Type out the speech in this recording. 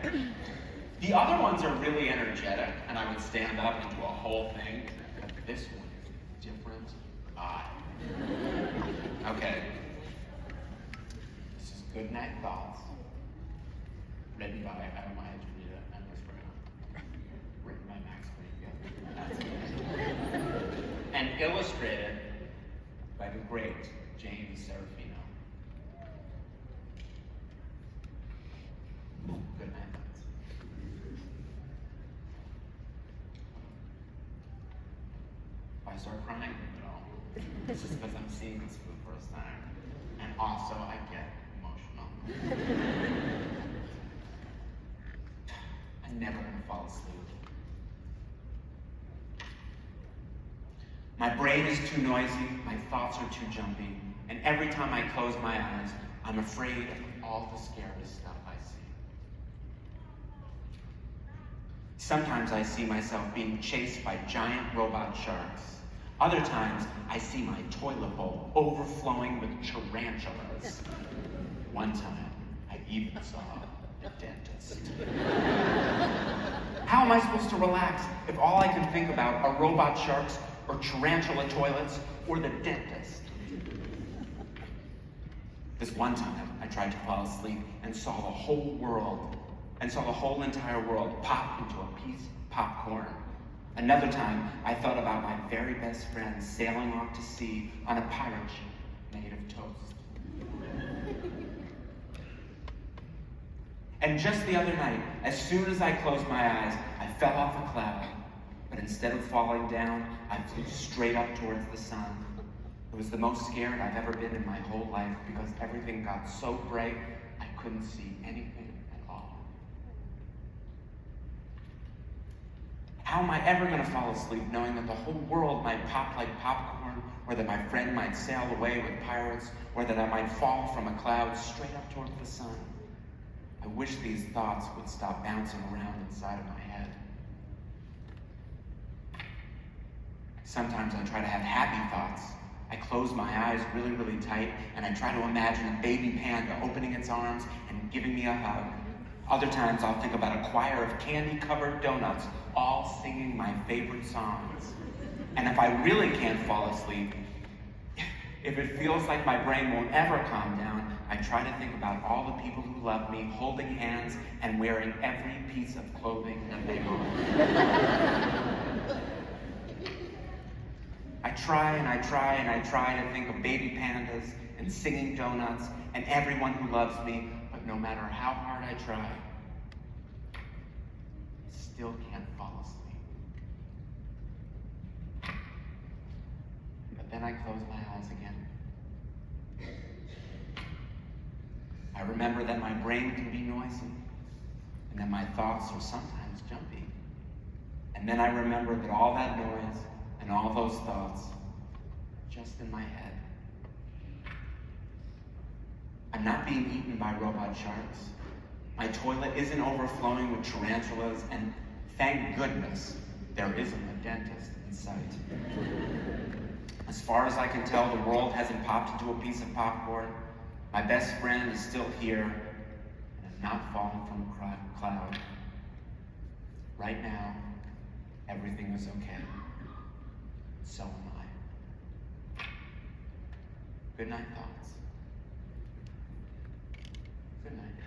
The other ones are really energetic, and I would stand up and do a whole thing. But this one is different. Okay. This is Good Night Thoughts, written by, I don't mind to read it, I'm just written by Max Greenfield. And illustrated by the great James Serafino. Good night. If I start crying, it's just because I'm seeing this for the first time. And also, I get emotional. I'm never gonna fall asleep. My brain is too noisy, my thoughts are too jumpy, and every time I close my eyes, I'm afraid of all the scary stuff I see. Sometimes I see myself being chased by giant robot sharks. Other times, I see my toilet bowl overflowing with tarantulas. One time, I even saw a dentist. How am I supposed to relax if all I can think about are robot sharks or tarantula toilets or the dentist? This one time, I tried to fall asleep and saw the whole entire world pop into a piece of popcorn. Another time, I thought about my very best friend sailing off to sea on a pirate ship made of toast. And just the other night, as soon as I closed my eyes, I fell off a cloud. But instead of falling down, I flew straight up towards the sun. It was the most scared I've ever been in my whole life because everything got so bright, I couldn't see anything at all. How am I ever going to fall asleep knowing that the whole world might pop like popcorn, or that my friend might sail away with pirates, or that I might fall from a cloud straight up towards the sun? I wish these thoughts would stop bouncing around inside of my head. Sometimes I try to have happy thoughts. I close my eyes really, really tight, and I try to imagine a baby panda opening its arms and giving me a hug. Other times I'll think about a choir of candy-covered donuts all singing my favorite songs. And if I really can't fall asleep, if it feels like my brain won't ever calm down, I try to think about all the people who love me, holding hands and wearing every piece of clothing that they own. I try and I try and I try to think of baby pandas and singing donuts and everyone who loves me, but no matter how hard I try, I still can't fall asleep. But then I close my eyes again. I remember that my brain can be noisy, and that my thoughts are sometimes jumpy. And then I remember that all that noise and all those thoughts are just in my head. I'm not being eaten by robot sharks. My toilet isn't overflowing with tarantulas, and thank goodness there isn't a dentist in sight. As far as I can tell, the world hasn't popped into a piece of popcorn. My best friend is still here, and I'm not falling from a cloud. Right now, everything is okay. So am I. Good night, thoughts. Good night.